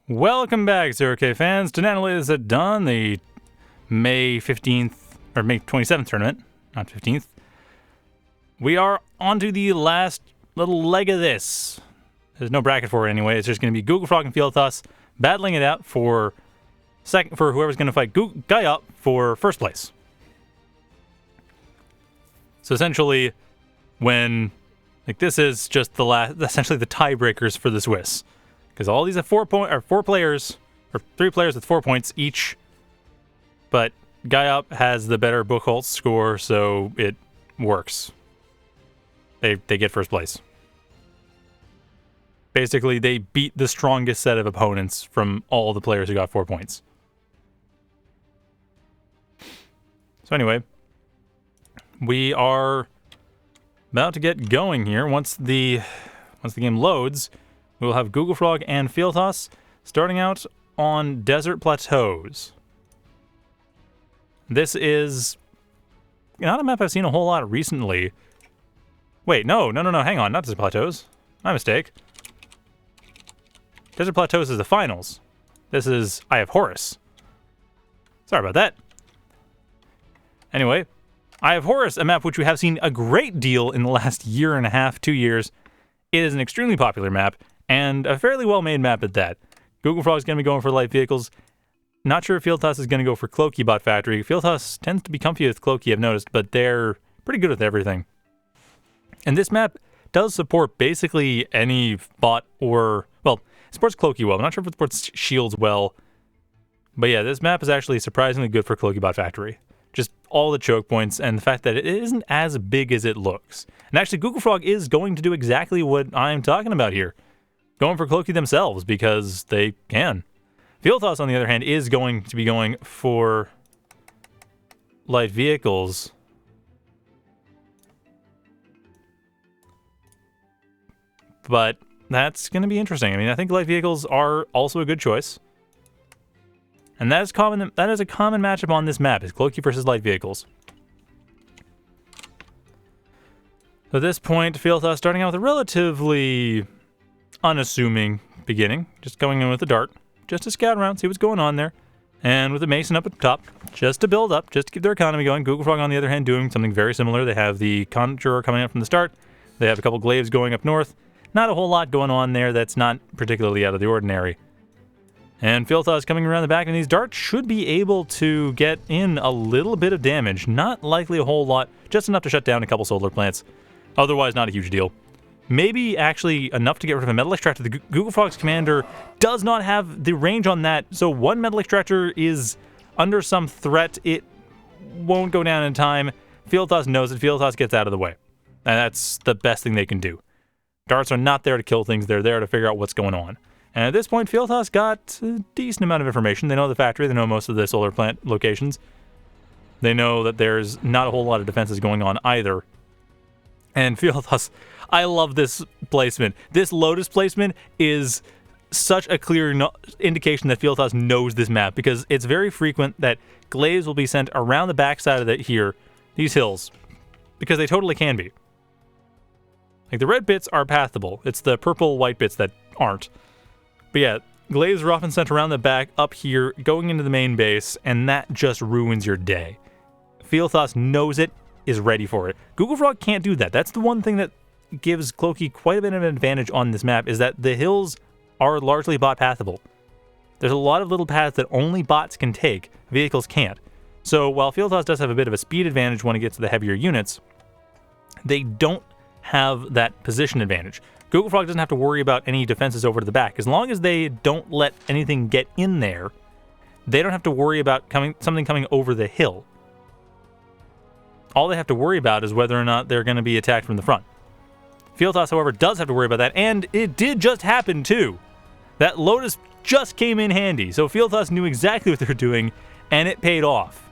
Welcome back, 0K fans, to Not Only Is It Done, the May 15th, or May 27th tournament, not 15th. We are on to the last little leg of this. There's no bracket for it anyway. It's just going to be GoogleFrog and Fealthas battling it out for whoever's going to fight Guy up for first place. So essentially, this is just essentially the tiebreakers for the Swiss. Because all these have 3 players with 4 points each. But Guy Up has the better Buchholz score, so it works. They get first place. Basically, they beat the strongest set of opponents from all the players who got 4 points. So anyway, we are about to get going here. Once the game loads, we will have GoogleFrog and Fealthas starting out on desert plateaus. This is not a map I've seen a whole lot recently. Wait, no, hang on, not desert plateaus. My mistake. Desert plateaus is the finals. This is I have Horus. Sorry about that. Anyway, I have Horus, a map which we have seen a great deal in the last year and a half, 2 years. It is an extremely popular map, and a fairly well-made map at that. GoogleFrog is going to be going for light vehicles. Not sure if Fealthas is going to go for Cloaky bot factory. Fealthas tends to be comfy with Cloaky, I've noticed, but they're pretty good with everything. And this map does support basically any bot it supports Cloaky well. I'm not sure if it supports shields well. But yeah, this map is actually surprisingly good for Cloaky bot factory. Just all the choke points and the fact that it isn't as big as it looks. And actually, GoogleFrog is going to do exactly what I'm talking about here. Going for Cloaky themselves because they can. Fealthas, on the other hand, is going to be going for light vehicles. But that's going to be interesting. I mean, I think light vehicles are also a good choice. And that is common. That is a common matchup on this map, is Cloaky versus light vehicles. So at this point, Fealthas starting out with a relatively unassuming beginning, just going in with a dart, just to scout around, see what's going on there, and with a mason up at the top, just to build up, just to keep their economy going. GoogleFrog, on the other hand, doing something very similar. They have the Conjurer coming up from the start. They have a couple glaives going up north. Not a whole lot going on there that's not particularly out of the ordinary. And Fealthas coming around the back, and these darts should be able to get in a little bit of damage. Not likely a whole lot, just enough to shut down a couple solar plants. Otherwise, not a huge deal. Maybe actually enough to get rid of a metal extractor. The GoogleFrog's commander does not have the range on that, so one metal extractor is under some threat. It won't go down in time. Fealthas knows it. Fealthas gets out of the way. And that's the best thing they can do. Darts are not there to kill things. They're there to figure out what's going on. And at this point, Fealthas got a decent amount of information. They know the factory. They know most of the solar plant locations. They know that there's not a whole lot of defenses going on either. And Fealthas, I love this placement. This Lotus placement is such a clear indication that Fealthas knows this map, because it's very frequent that glaives will be sent around the backside of these hills, because they totally can be. Like, the red bits are pathable. It's the purple-white bits that aren't. But yeah, glaives are often sent around the back, up here, going into the main base, and that just ruins your day. Fealthas knows it, is ready for it. GoogleFrog can't do that. That's the one thing that gives Cloaky quite a bit of an advantage on this map, is that the hills are largely bot pathable. There's a lot of little paths that only bots can take, vehicles can't. So while Fealthas does have a bit of a speed advantage when it gets to the heavier units, they don't have that position advantage. GoogleFrog doesn't have to worry about any defenses over to the back. As long as they don't let anything get in there, they don't have to worry about something coming over the hill. All they have to worry about is whether or not they're going to be attacked from the front. Fealthas, however, does have to worry about that, and it did just happen too. That Lotus just came in handy, so Fealthas knew exactly what they were doing, and it paid off.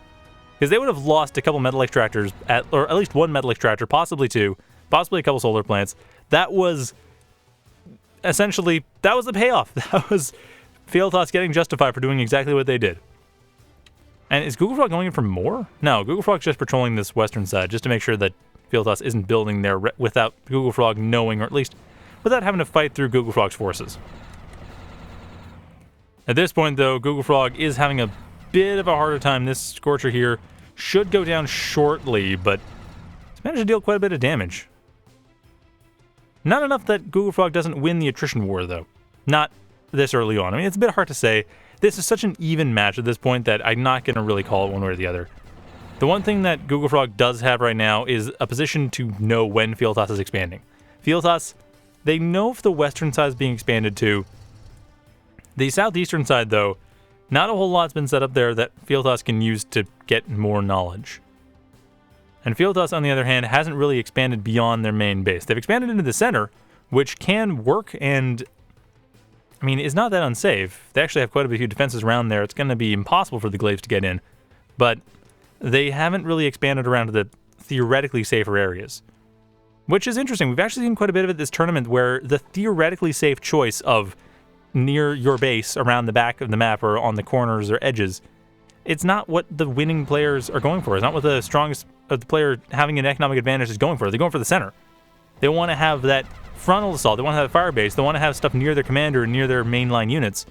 Because they would have lost a couple metal extractors, or at least one metal extractor, possibly two, possibly a couple solar plants. That was essentially, that was the payoff. That was Fealthas getting justified for doing exactly what they did. And is GoogleFrog going in for more? No, GoogleFrog's just patrolling this western side, just to make sure that Fealthas isn't building there without GoogleFrog knowing, or at least without having to fight through GoogleFrog's forces. At this point, though, GoogleFrog is having a bit of a harder time. This Scorcher here should go down shortly, but it's managed to deal quite a bit of damage. Not enough that GoogleFrog doesn't win the attrition war, though. Not this early on. I mean, it's a bit hard to say. This is such an even match at this point that I'm not going to really call it one way or the other. The one thing that GoogleFrog does have right now is a position to know when Fealthas is expanding. Fealthas, they know if the western side is being expanded to. The southeastern side, though, not a whole lot's been set up there that Fealthas can use to get more knowledge. And Fealthas, on the other hand, hasn't really expanded beyond their main base. They've expanded into the center, which can work and, I mean, is not that unsafe. They actually have quite a few defenses around there. It's going to be impossible for the glaives to get in. But they haven't really expanded around to the theoretically safer areas. Which is interesting. We've actually seen quite a bit of it this tournament where the theoretically safe choice of near your base, around the back of the map, or on the corners or edges, it's not what the winning players are going for. It's not what the strongest of the player having an economic advantage is going for. They're going for the center. They want to have that frontal assault. They want to have a fire base. They want to have stuff near their commander, near their mainline units,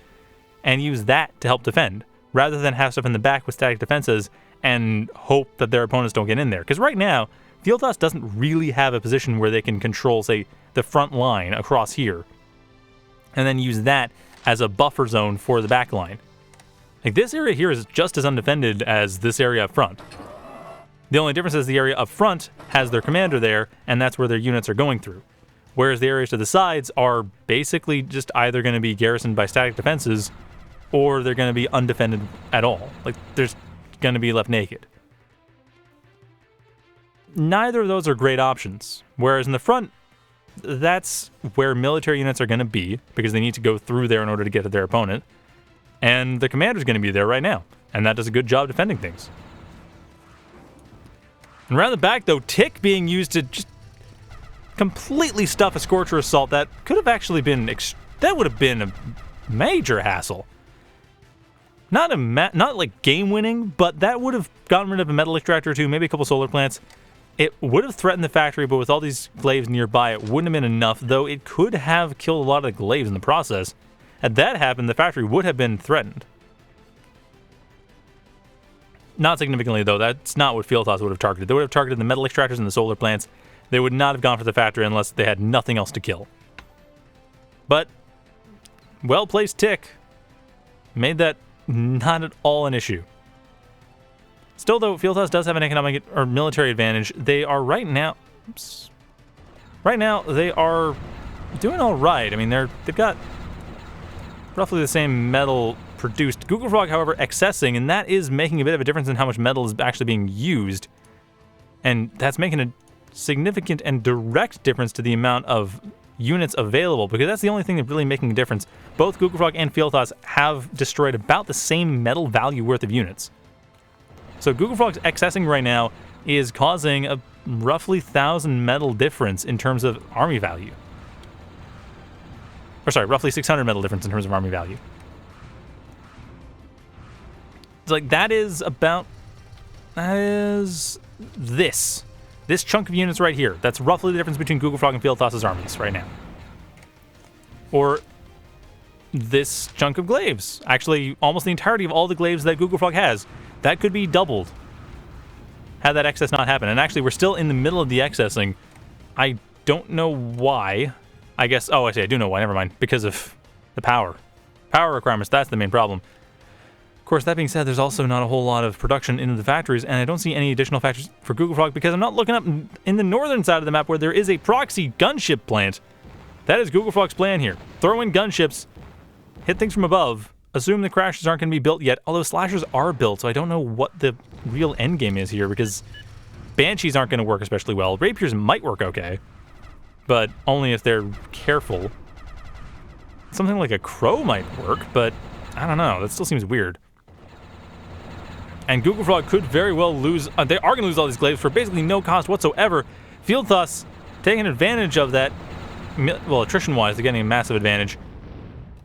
and use that to help defend, rather than have stuff in the back with static defenses and hope that their opponents don't get in there. Because right now, Fealthas doesn't really have a position where they can control, say, the front line across here, and then use that as a buffer zone for the back line. Like, this area here is just as undefended as this area up front. The only difference is the area up front has their commander there, and that's where their units are going through. Whereas the areas to the sides are basically just either going to be garrisoned by static defenses, or they're going to be undefended at all. Like, there's going to be left naked. Neither of those are great options. Whereas in the front, that's where military units are going to be, because they need to go through there in order to get to their opponent. And the commander's going to be there right now, and that does a good job defending things. And around the back, though, Tick being used to just completely stuff a Scorcher Assault that could have actually been, that would have been a major hassle. Not like game-winning, but that would have gotten rid of a metal extractor or two, maybe a couple solar plants. It would have threatened the factory, but with all these glaives nearby, it wouldn't have been enough, though it could have killed a lot of the glaives in the process. Had that happened, the factory would have been threatened. Not significantly, though. That's not what Fealthas would have targeted. They would have targeted the metal extractors and the solar plants. They would not have gone for the factory unless they had nothing else to kill. But, well-placed Tick made that not at all an issue. Still, though, Fealthas does have an economic or military advantage. They are right now... Oops. Right now, they are doing all right. I mean, they've got roughly the same metal produced. GoogleFrog, however, excessing, and that is making a bit of a difference in how much metal is actually being used. And that's making a significant and direct difference to the amount of units available, because that's the only thing that's really making a difference. Both GoogleFrog and Fealthas have destroyed about the same metal value worth of units. So GoogleFrog's excessing right now is causing a roughly 1,000 metal difference in terms of army value. Or sorry, roughly 600 metal difference in terms of army value. It's like, that is this chunk of units right here. That's roughly the difference between GoogleFrog and Fealthas' armies right now. Or this chunk of glaives. Actually, almost the entirety of all the glaives that GoogleFrog has. That could be doubled had that excess not happened. And actually, we're still in the middle of the excessing. I don't know why. I guess, oh, I do know why, never mind. Because of the power. Power requirements, that's the main problem. Of course, that being said, there's also not a whole lot of production into the factories, and I don't see any additional factories for GoogleFrog because I'm not looking up in the northern side of the map where there is a proxy gunship plant. That is GoogleFrog's plan here. Throw in gunships, hit things from above, assume the crashes aren't going to be built yet, although slashers are built, so I don't know what the real end game is here, because banshees aren't going to work especially well. Rapiers might work okay, but only if they're careful. Something like a crow might work, but I don't know. That still seems weird. And GoogleFrog could very well lose... they are going to lose all these glaives for basically no cost whatsoever. Fealthas taking advantage of that. Well, attrition-wise, they're getting a massive advantage.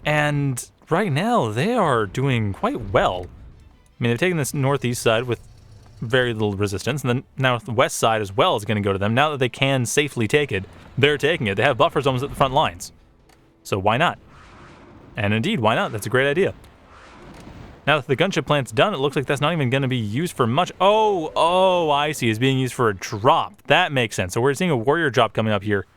And right now, they are doing quite well. I mean, they've taken this northeast side with very little resistance, and then now the west side as well is going to go to them. Now that they can safely take it, they're taking it. They have buffer zones at the front lines. So why not? And indeed, why not? That's a great idea. Now that the gunship plant's done, it looks like that's not even going to be used for much. Oh, I see. It's being used for a drop. That makes sense. So we're seeing a warrior drop coming up here.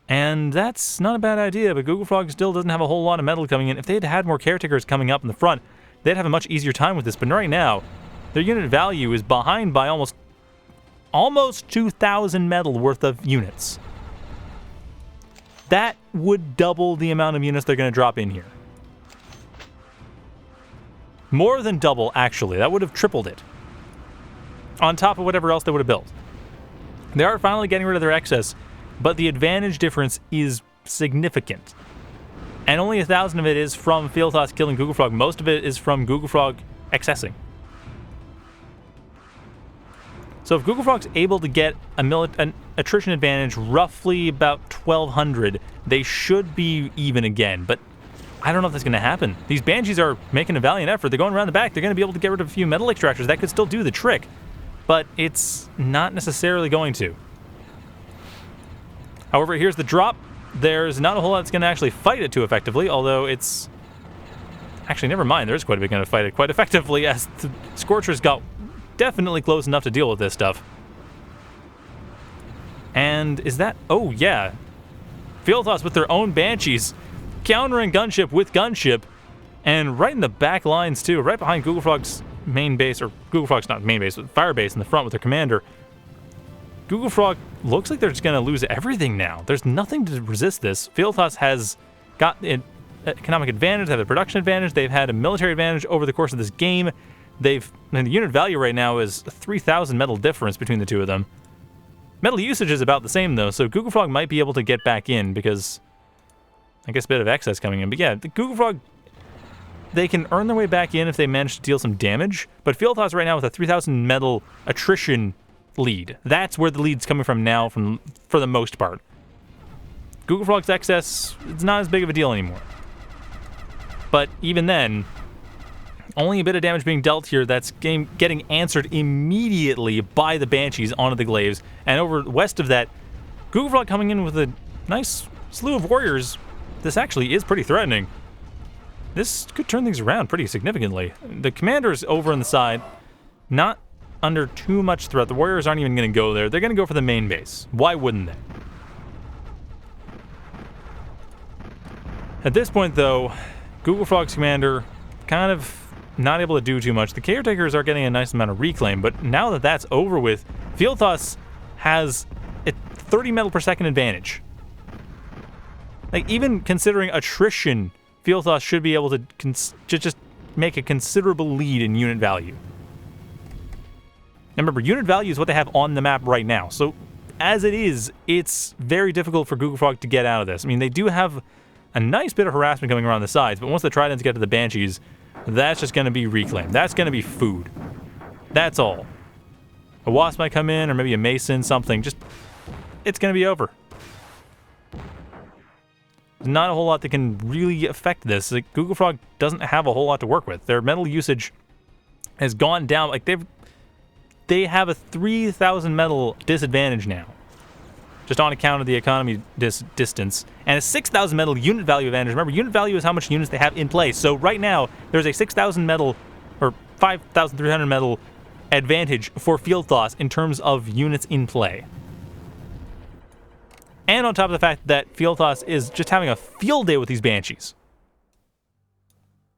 And that's not a bad idea, but GoogleFrog still doesn't have a whole lot of metal coming in. If they had had more caretakers coming up in the front, they'd have a much easier time with this. But right now, their unit value is behind by almost 2,000 metal worth of units. That would double the amount of units they're going to drop in here. More than double, actually. That would have tripled it. On top of whatever else they would have built. They are finally getting rid of their excess, but the advantage difference is significant. And only 1,000 of it is from Fealthas killing GoogleFrog. Most of it is from GoogleFrog excessing. So if GoogleFrog's able to get an attrition advantage roughly about 1,200, they should be even again. But I don't know if that's going to happen. These Banshees are making a valiant effort. They're going around the back. They're going to be able to get rid of a few metal extractors. That could still do the trick. But it's not necessarily going to. However, here's the drop. There's not a whole lot that's going to actually fight it too effectively, although it's... Actually, never mind. There's quite a bit going to fight it quite effectively, as the Scorchers got definitely close enough to deal with this stuff. And is that... Oh, yeah. Fealthas with their own Banshees, countering gunship with gunship, and right in the back lines, too, right behind GoogleFrog's main base, or GoogleFrog's not main base, but fire base in the front with their commander. GoogleFrog looks like they're just going to lose everything now. There's nothing to resist this. Fealthas has got an economic advantage, they have a production advantage, they've had a military advantage over the course of this game. And the unit value right now is 3,000 metal difference between the two of them. Metal usage is about the same, though, so GoogleFrog might be able to get back in because I guess a bit of excess coming in. But yeah, the GoogleFrog, they can earn their way back in if they manage to deal some damage. But Fealthas right now with a 3,000 metal attrition lead. That's where the lead's coming from now for the most part. GoogleFrog's excess, it's not as big of a deal anymore. But even then, only a bit of damage being dealt here that's getting answered immediately by the Banshees onto the glaives. And over west of that, GoogleFrog coming in with a nice slew of warriors. This actually is pretty threatening. This could turn things around pretty significantly. The commander's over on the side, not under too much threat. The warriors aren't even going to go there. They're going to go for the main base. Why wouldn't they? At this point, though, GoogleFrog's commander kind of not able to do too much. The caretakers are getting a nice amount of reclaim, but now that that's over with, Fealthas has a 30 metal per second advantage. Like, even considering attrition, Fealthas should be able to just make a considerable lead in unit value. And remember, unit value is what they have on the map right now. So, as it is, it's very difficult for GoogleFrog to get out of this. I mean, they do have a nice bit of harassment coming around the sides, but once the Tridents get to the Banshees, that's just going to be reclaimed. That's going to be food. That's all. A Wasp might come in, or maybe a Mason, something. Just, it's going to be over. There's not a whole lot that can really affect this. Like, GoogleFrog doesn't have a whole lot to work with. Their metal usage has gone down. Like, they have a 3,000 metal disadvantage now, just on account of the economy distance, and a 6,000 metal unit value advantage. Remember, unit value is how much units they have in play. So right now, there's a 6,000 metal, or 5,300 metal advantage for Fealthas in terms of units in play. And on top of the fact that Fealthas is just having a field day with these Banshees.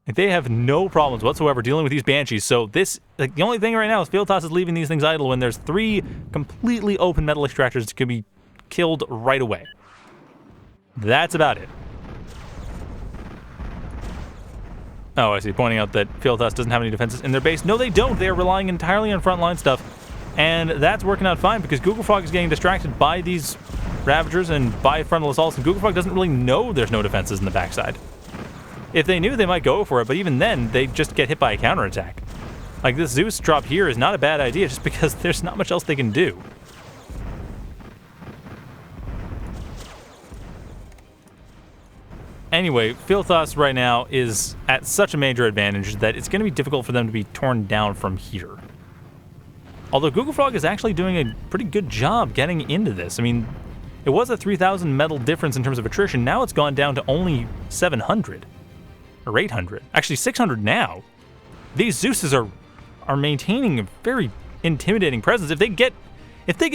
Like, they have no problems whatsoever dealing with these Banshees. So this, like, the only thing right now is Fealthas is leaving these things idle when there's 3 completely open metal extractors that could be killed right away. That's about it. Oh, I see. Pointing out that Fealthas doesn't have any defenses in their base. No, they don't. They are relying entirely on frontline stuff. And that's working out fine because GoogleFrog is getting distracted by these Ravagers and by frontal assaults, and GoogleFrog doesn't really know there's no defenses in the backside. If they knew, they might go for it, but even then, they just get hit by a counterattack. Like, this Zeus drop here is not a bad idea just because there's not much else they can do. Anyway, Fealthas right now is at such a major advantage that it's going to be difficult for them to be torn down from here. Although GoogleFrog is actually doing a pretty good job getting into this. I mean, it was a 3,000 metal difference in terms of attrition. Now it's gone down to only 700. Or 800. Actually, 600 now. these Zeuses are maintaining a very intimidating presence. If they get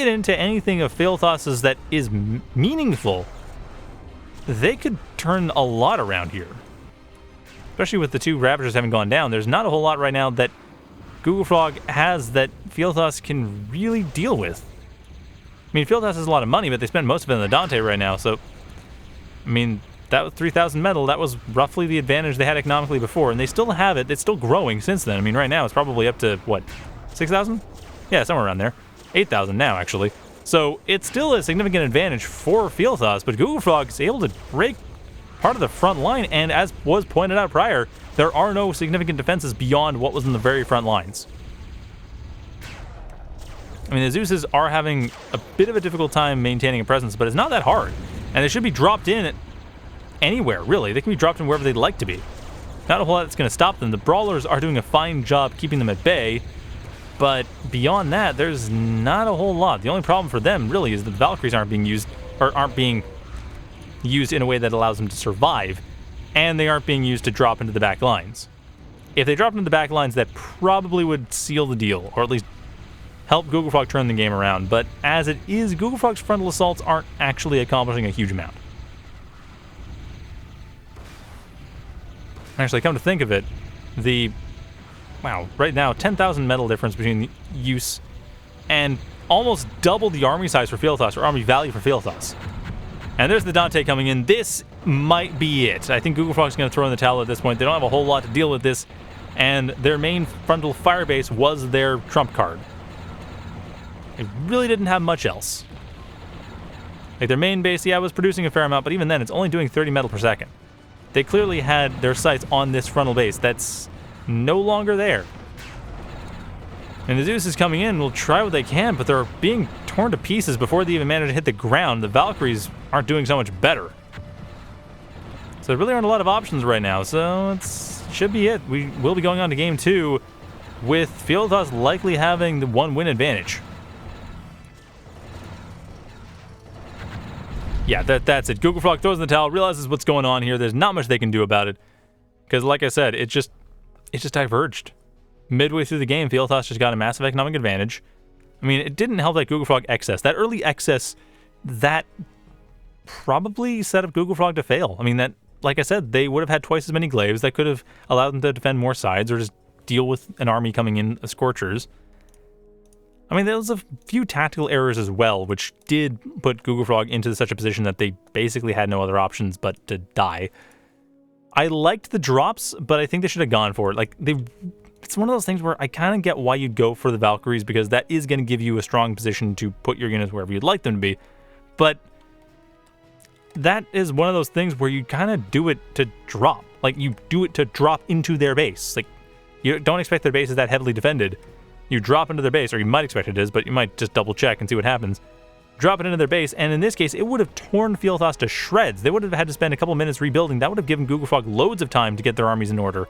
into anything of Fealthas that is meaningful, they could turn a lot around here. Especially with the 2 Ravagers having gone down, there's not a whole lot right now that GoogleFrog has that Fealthas can really deal with. I mean, Fealthas has a lot of money, but they spend most of it on the Dante right now, so... I mean, that was 3,000 metal. That was roughly the advantage they had economically before, and they still have it. It's still growing since then. I mean, right now it's probably up to, what, 6,000? Yeah, somewhere around there. 8,000 now, actually. So it's still a significant advantage for Fealthas, but GoogleFrog is able to break part of the front line, and as was pointed out prior, there are no significant defenses beyond what was in the very front lines. I mean, the Zeuses are having a bit of a difficult time maintaining a presence, but it's not that hard. And they should be dropped in anywhere, really. They can be dropped in wherever they'd like to be. Not a whole lot that's going to stop them. The Brawlers are doing a fine job keeping them at bay, but beyond that, there's not a whole lot. The only problem for them, really, is that the Valkyries aren't being used in a way that allows them to survive, and they aren't being used to drop into the back lines. If they dropped into the back lines, that probably would seal the deal, or at least help GoogleFrog turn the game around, but as it is, GoogleFrog's frontal assaults aren't actually accomplishing a huge amount. Actually, come to think of it, right now, 10,000 metal difference between the use and almost double the army size for Fealthas, or army value for Fealthas. And there's the Dante coming in. This might be it. I think GoogleFrog's going to throw in the towel at this point. They don't have a whole lot to deal with this, and their main frontal fire base was their trump card. They really didn't have much else. Like, their main base, yeah, was producing a fair amount, but even then, it's only doing 30 metal per second. They clearly had their sights on this frontal base. That's no longer there. And the Zeus is coming in, will try what they can, but they're being torn to pieces before they even manage to hit the ground. The Valkyries aren't doing so much better. So there really aren't a lot of options right now, so it should be it. We will be going on to game 2 with Fealthas likely having the 1-win advantage. Yeah, that's it. GoogleFrog throws in the towel, realizes what's going on here. There's not much they can do about it. Because like I said, it just diverged. Midway through the game, Fealthas just got a massive economic advantage. I mean, it didn't help that GoogleFrog excess. That early excess, that probably set up GoogleFrog to fail. I mean, that, like I said, they would have had twice as many glaives. That could have allowed them to defend more sides or just deal with an army coming in as Scorchers. I mean, there was a few tactical errors as well, which did put GoogleFrog into such a position that they basically had no other options but to die. I liked the drops, but I think they should have gone for it. Like, it's one of those things where I kind of get why you'd go for the Valkyries, because that is going to give you a strong position to put your units wherever you'd like them to be. But that is one of those things where you kind of do it to drop. Like, you do it to drop into their base. Like, you don't expect their base is that heavily defended. You drop into their base, or you might expect it is, but you might just double check and see what happens. Drop it into their base, and in this case, it would have torn Fealthas to shreds. They would have had to spend a couple minutes rebuilding. That would have given GoogleFrog loads of time to get their armies in order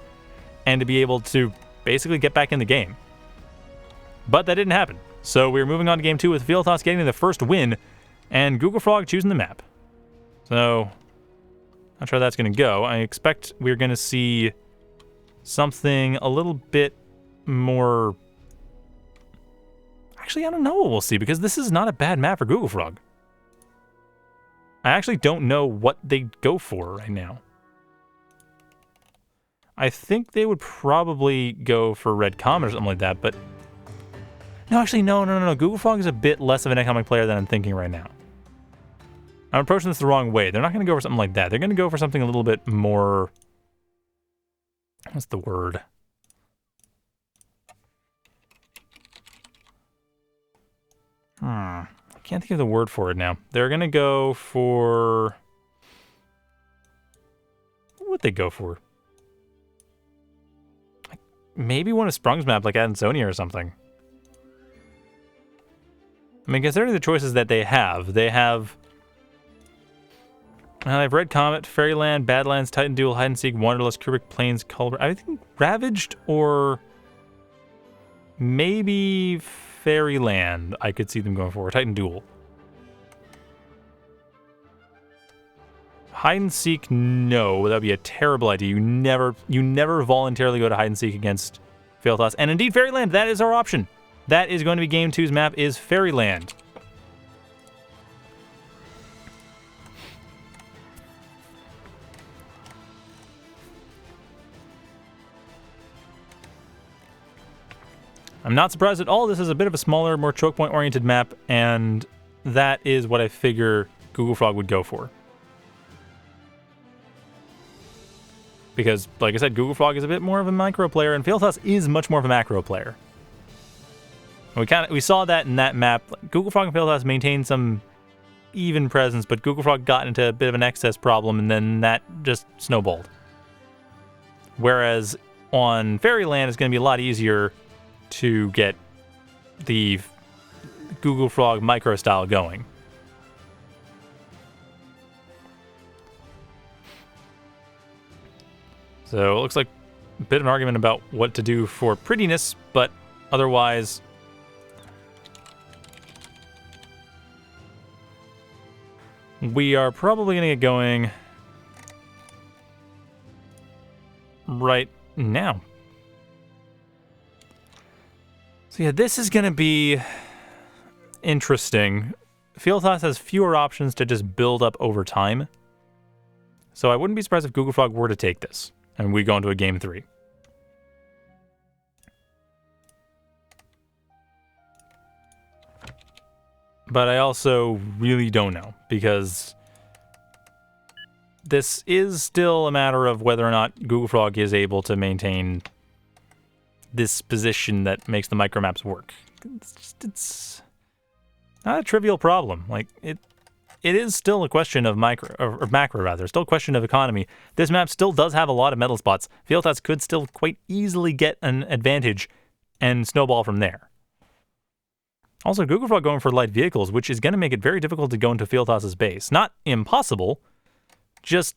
and to be able to basically get back in the game. But that didn't happen. So we're moving on to game 2 with Fealthas getting the first win and GoogleFrog choosing the map. So, not sure how that's going to go. I expect we're going to see something a little bit more... Actually, I don't know what we'll see, because this is not a bad map for GoogleFrog. I actually don't know what they'd go for right now. I think they would probably go for Red Comet or something like that, but... No, actually, no. GoogleFrog is a bit less of an economic player than I'm thinking right now. I'm approaching this the wrong way. They're not going to go for something like that. They're going to go for something a little bit more... What's the word? I can't think of the word for it now. They're going to go for... What would they go for? Maybe one of Sprung's map, like Adansonia or something. I mean, considering the choices that they have Red Comet, Fairyland, Badlands, Titan Duel, Hide and Seek, Wanderlust, Kubrick Plains, Culver. I think Ravaged or maybe Fairyland. I could see them going for Titan Duel. Hide and Seek, no, that would be a terrible idea. You never voluntarily go to Hide and Seek against Fealthas. And indeed, Fairyland, that is our option. That is going to be Game 2's map, is Fairyland. I'm not surprised at all. This is a bit of a smaller, more choke point oriented map, and that is what I figure GoogleFrog would go for. Because, like I said, GoogleFrog is a bit more of a micro player, and Fealthas is much more of a macro player. We saw that in that map. GoogleFrog and Fealthas maintained some even presence, but GoogleFrog got into a bit of an excess problem, and then that just snowballed. Whereas on Fairyland, it's going to be a lot easier to get the GoogleFrog micro style going. So it looks like a bit of an argument about what to do for prettiness, but otherwise we are probably going to get going right now. So yeah, this is going to be interesting. Fealthas has fewer options to just build up over time. So I wouldn't be surprised if GoogleFrog were to take this and we go into a game 3. But I also really don't know, because this is still a matter of whether or not GoogleFrog is able to maintain this position that makes the micromaps work. It's not a trivial problem. Like, it is still a question of macro rather, still a question of economy. This map still does have a lot of metal spots. Fealthas could still quite easily get an advantage and snowball from there. Also, GoogleFrog going for light vehicles, which is going to make it very difficult to go into Fealthas' base. Not impossible, just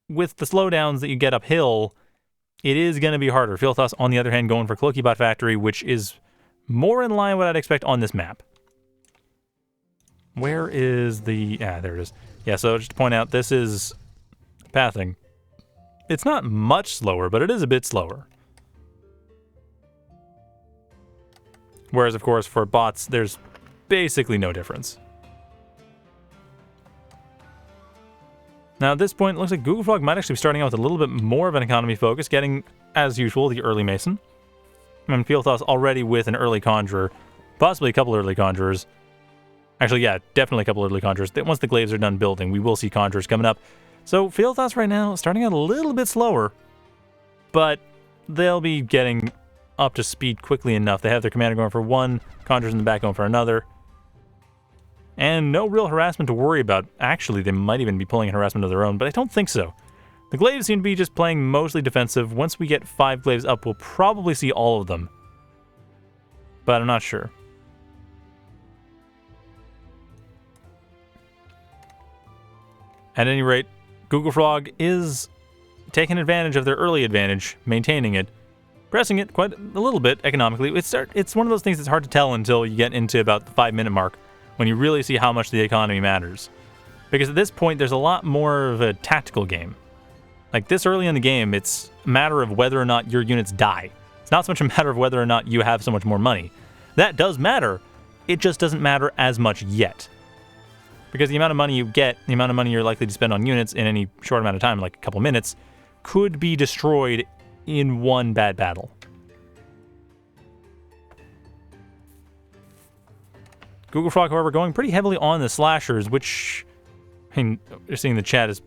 with the slowdowns that you get uphill, it is going to be harder. Fealthas, on the other hand, going for Cloaky Bot Factory, which is more in line with what I'd expect on this map. Where is the... there it is. Yeah, so just to point out, this is pathing. It's not much slower, but it is a bit slower. Whereas, of course, for bots, there's basically no difference. Now, at this point, it looks like GoogleFrog might actually be starting out with a little bit more of an economy focus, getting, as usual, the early Mason. And Fealthas already with an early Conjurer, possibly a couple early Conjurers. Actually, yeah, definitely a couple early Conjurers. Once the Glaives are done building, we will see Conjurers coming up. So, Fealthas right now starting out a little bit slower, but they'll be getting up to speed quickly enough. They have their commander going for one, Conjurers in the back going for another. And no real harassment to worry about. Actually, they might even be pulling harassment of their own, but I don't think so. The Glaives seem to be just playing mostly defensive. Once we get 5 Glaives up, we'll probably see all of them. But I'm not sure. At any rate, GoogleFrog is taking advantage of their early advantage, maintaining it, pressing it quite a little bit economically. It's one of those things that's hard to tell until you get into about the 5-minute mark, when you really see how much the economy matters. Because at this point, there's a lot more of a tactical game. Like, this early in the game, it's a matter of whether or not your units die. It's not so much a matter of whether or not you have so much more money. That does matter. It just doesn't matter as much yet. Because the amount of money you get, the amount of money you're likely to spend on units in any short amount of time, like a couple minutes, could be destroyed in one bad battle. GoogleFrog, however, going pretty heavily on the slashers, which, I mean, you're seeing in the chat is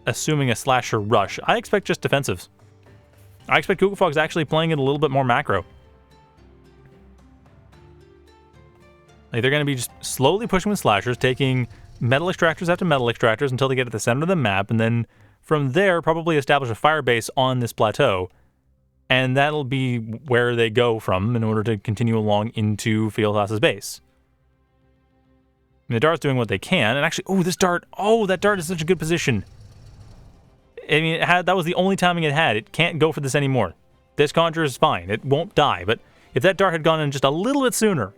assuming a slasher rush. I expect just defensives. I expect GoogleFrog's actually playing it a little bit more macro. Like, they're going to be just slowly pushing with slashers, taking metal extractors after metal extractors until they get at the center of the map, and then from there probably establish a fire base on this plateau. And that'll be where they go from in order to continue along into Fealthas' base. The dart's doing what they can, and actually, that dart is such a good position. I mean, that was the only timing it had. It can't go for this anymore. This Conjurer is fine. It won't die, but if that dart had gone in just a little bit sooner,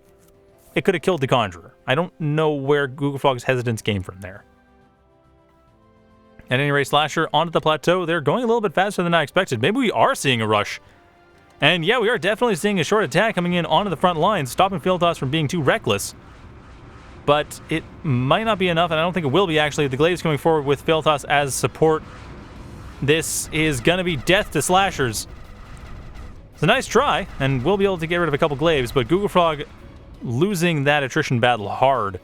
it could have killed the Conjurer. I don't know where GoogleFrog's hesitance came from there. At any rate, Slasher onto the plateau. They're going a little bit faster than I expected. Maybe we are seeing a rush. And yeah, we are definitely seeing a short attack coming in onto the front lines, stopping Fealthas from being too reckless. But it might not be enough, and I don't think it will be, actually. The Glaives coming forward with Fealthas as support. This is going to be death to slashers. It's a nice try, and we'll be able to get rid of a couple Glaives, but GoogleFrog losing that attrition battle hard.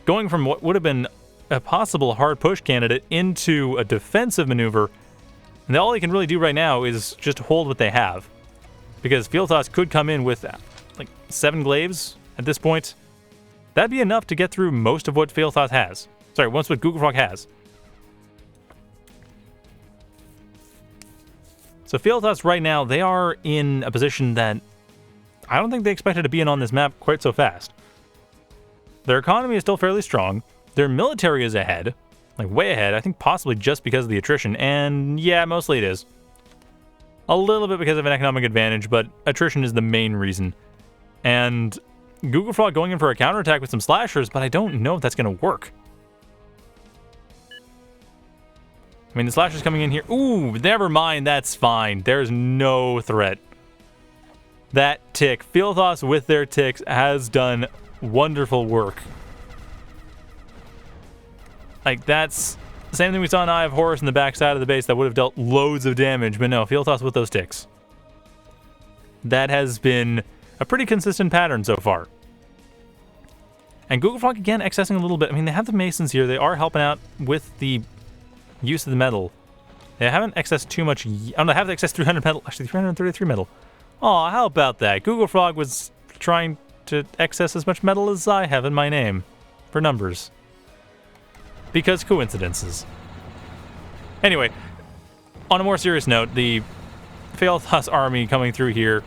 Going from what would have been a possible hard push candidate into a defensive maneuver, and all they can really do right now is just hold what they have. Because Fealthas could come in with like 7 Glaives at this point. That'd be enough to get through most of what Fealthas has. Sorry, most what GoogleFrog has. So Fealthas right now, they are in a position that I don't think they expected to be in on this map quite so fast. Their economy is still fairly strong. Their military is ahead, like way ahead. I think possibly just because of the attrition, and yeah, mostly it is. A little bit because of an economic advantage, but attrition is the main reason. And GoogleFrog going in for a counterattack with some slashers, but I don't know if that's going to work. I mean, the slashers coming in here. Ooh, never mind, that's fine. There's no threat. That tick, Fealthas with their ticks, has done wonderful work. Like, that's the same thing we saw in Eye of Horus in the backside of the base that would have dealt loads of damage, but no, Fealthas with those ticks. That has been a pretty consistent pattern so far. And GoogleFrog, again, accessing a little bit. I mean, they have the Masons here. They are helping out with the use of the metal. They haven't accessed too much. Oh, no, they have accessed 300 metal. Actually, 333 metal. Oh, how about that? GoogleFrog was trying to access as much metal as I have in my name. For numbers. Because coincidences. Anyway, on a more serious note, the Fealthas army coming through here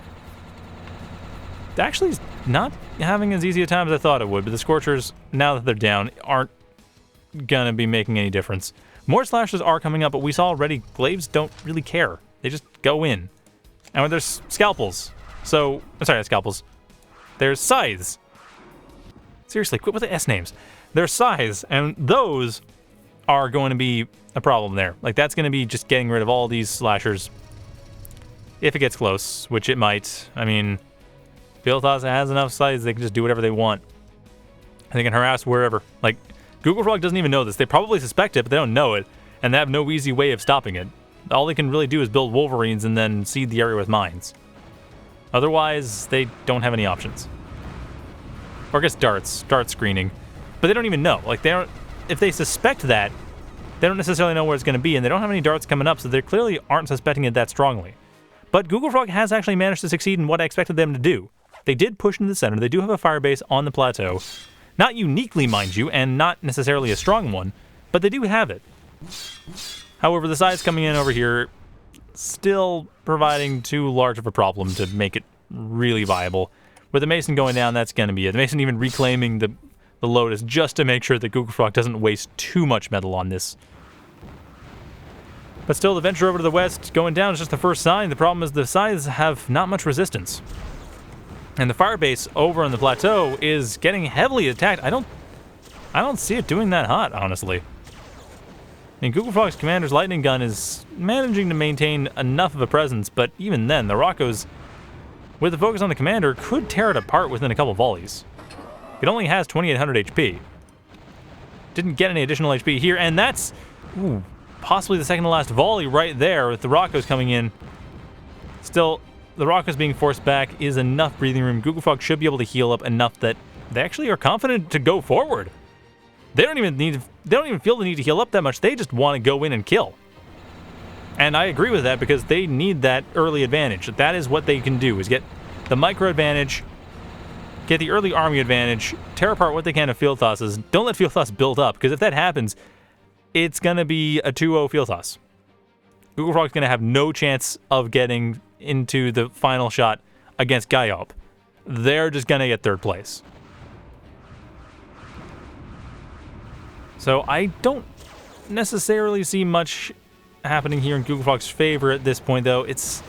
actually is not having as easy a time as I thought it would, but the Scorchers, now that they're down, aren't gonna be making any difference. More slashers are coming up, but we saw already Glaives don't really care. They just go in. And there's scalpels. So, I'm sorry, not scalpels. There's scythes. Seriously, quit with the S names. There's scythes, and those are going to be a problem there. Like, that's going to be just getting rid of all these slashers. If it gets close, which it might. I mean, Fealthas has enough scythes, they can just do whatever they want. And they can harass wherever. Like, GoogleFrog doesn't even know this. They probably suspect it, but they don't know it. And they have no easy way of stopping it. All they can really do is build Wolverines and then seed the area with mines. Otherwise, they don't have any options. Or I guess darts. Dart screening. But they don't even know. Like, they don't. If they suspect that, they don't necessarily know where it's going to be, and they don't have any darts coming up, so they clearly aren't suspecting it that strongly. But GoogleFrog has actually managed to succeed in what I expected them to do. They did push into the center. They do have a fire base on the plateau. Not uniquely, mind you, and not necessarily a strong one, but they do have it. However, the size coming in over here, still providing too large of a problem to make it really viable. With the Mason going down, that's going to be it. The Mason even reclaiming the Lotus just to make sure that GoogleFrog doesn't waste too much metal on this. But still, the venture over to the west going down is just the first sign. The problem is the scythes have not much resistance. And the fire base over on the plateau is getting heavily attacked. I don't see it doing that hot, honestly. I mean, GoogleFrog's commander's lightning gun is managing to maintain enough of a presence, but even then, the Rockos, with the focus on the commander, could tear it apart within a couple volleys. It only has 2,800 HP. Didn't get any additional HP here, and that's possibly the second to last volley right there with the Rockos coming in. Still, the Rockos being forced back is enough breathing room. GoogleFrog should be able to heal up enough that they actually are confident to go forward. They don't even feel the need to heal up that much. They just want to go in and kill. And I agree with that because they need that early advantage. That is what they can do, is get the micro advantage, get the early army advantage, tear apart what they can of Fealthas. Don't let Fealthas build up, because if that happens, it's going to be a 2-0 Fealthas. GoogleFrog's going to have no chance of getting into the final shot against Gaiop. They're just going to get third place. So I don't necessarily see much happening here in GoogleFrog's favor at this point, though. It's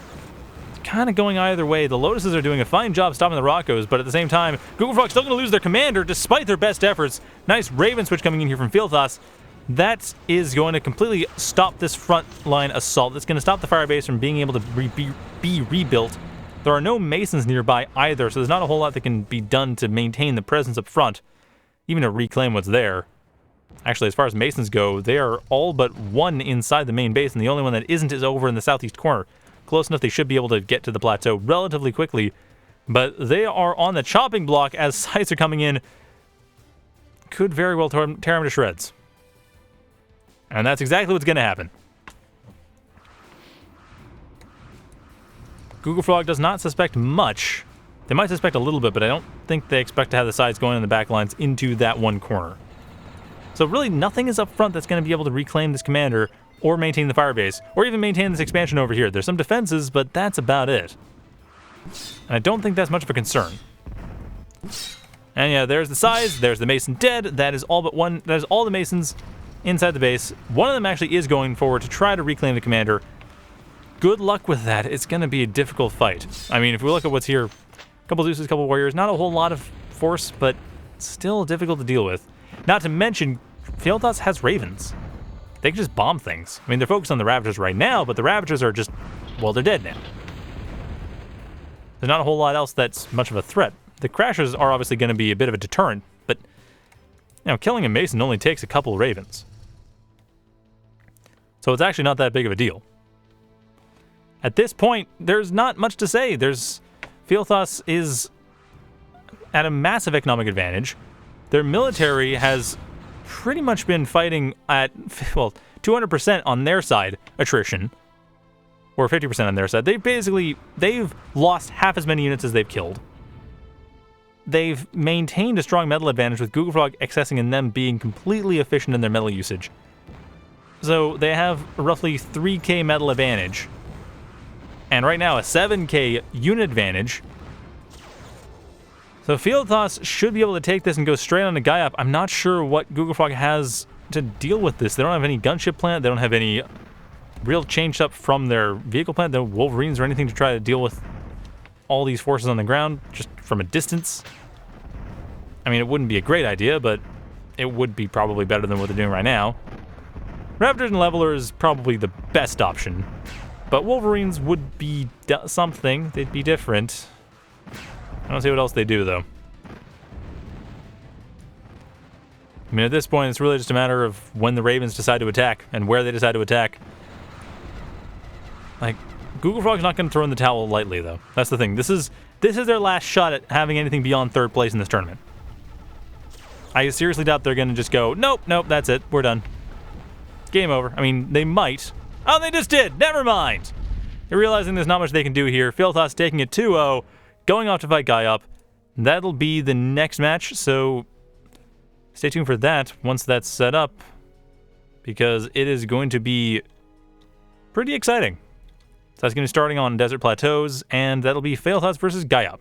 kind of going either way. The Lotuses are doing a fine job stopping the Rockos, but at the same time, GoogleFrog's still going to lose their commander despite their best efforts. Nice Raven switch coming in here from Fealthas. That is going to completely stop this front line assault. That's going to stop the fire base from being able to be rebuilt. There are no masons nearby either, so there's not a whole lot that can be done to maintain the presence up front, even to reclaim what's there. Actually, as far as masons go, they are all but one inside the main base, and the only one that isn't is over in the southeast corner. Close enough they should be able to get to the plateau relatively quickly, but they are on the chopping block as sites are coming in. Could very well tear them to shreds. And that's exactly what's going to happen. GoogleFrog does not suspect much. They might suspect a little bit, but I don't think they expect to have the sides going in the back lines into that one corner. So really nothing is up front that's going to be able to reclaim this commander or maintain the firebase, or even maintain this expansion over here. There's some defenses, but that's about it. And I don't think that's much of a concern. And yeah, there's the size, there's the mason dead. That is all but one, that is all the masons inside the base. One of them actually is going forward to try to reclaim the commander. Good luck with that. It's going to be a difficult fight. I mean, if we look at what's here, a couple Zeus's, a couple warriors, not a whole lot of force, but still difficult to deal with. Not to mention, Fealthas has ravens. They can just bomb things. I mean, they're focused on the Ravagers right now, but the Ravagers are just, well, they're dead now. There's not a whole lot else that's much of a threat. The Crashers are obviously going to be a bit of a deterrent, but, you know, killing a Mason only takes a couple Ravens. So it's actually not that big of a deal. At this point, there's not much to say. Fealthas is at a massive economic advantage. Their military has pretty much been fighting at, well, 200% on their side attrition, or 50% on their side. They've lost half as many units as they've killed. They've maintained a strong metal advantage, with GoogleFrog accessing and them being completely efficient in their metal usage. So they have roughly 3k metal advantage, and right now a 7k unit advantage. So Fealthas should be able to take this and go straight on to Gaiop. I'm not sure what GoogleFrog has to deal with this. They don't have any gunship plant. They don't have any real change up from their vehicle plant. No Wolverines or anything to try to deal with all these forces on the ground just from a distance. I mean, it wouldn't be a great idea, but it would be probably better than what they're doing right now. Raptors and Leveler is probably the best option, but Wolverines would be something. They'd be different. I don't see what else they do, though. I mean, at this point, it's really just a matter of when the Ravens decide to attack and where they decide to attack. Like, GoogleFrog's not going to throw in the towel lightly, though. That's the thing. This is their last shot at having anything beyond third place in this tournament. I seriously doubt they're going to just go, nope, that's it. We're done. Game over. I mean, they might. Oh, they just did. Never mind. They're realizing there's not much they can do here. Fealthas taking it 2-0, going off to fight Gaiop. That'll be the next match, so stay tuned for that once that's set up, because it is going to be pretty exciting. So that's going to be starting on Desert Plateaus, and that'll be Fealthas versus Gaiop.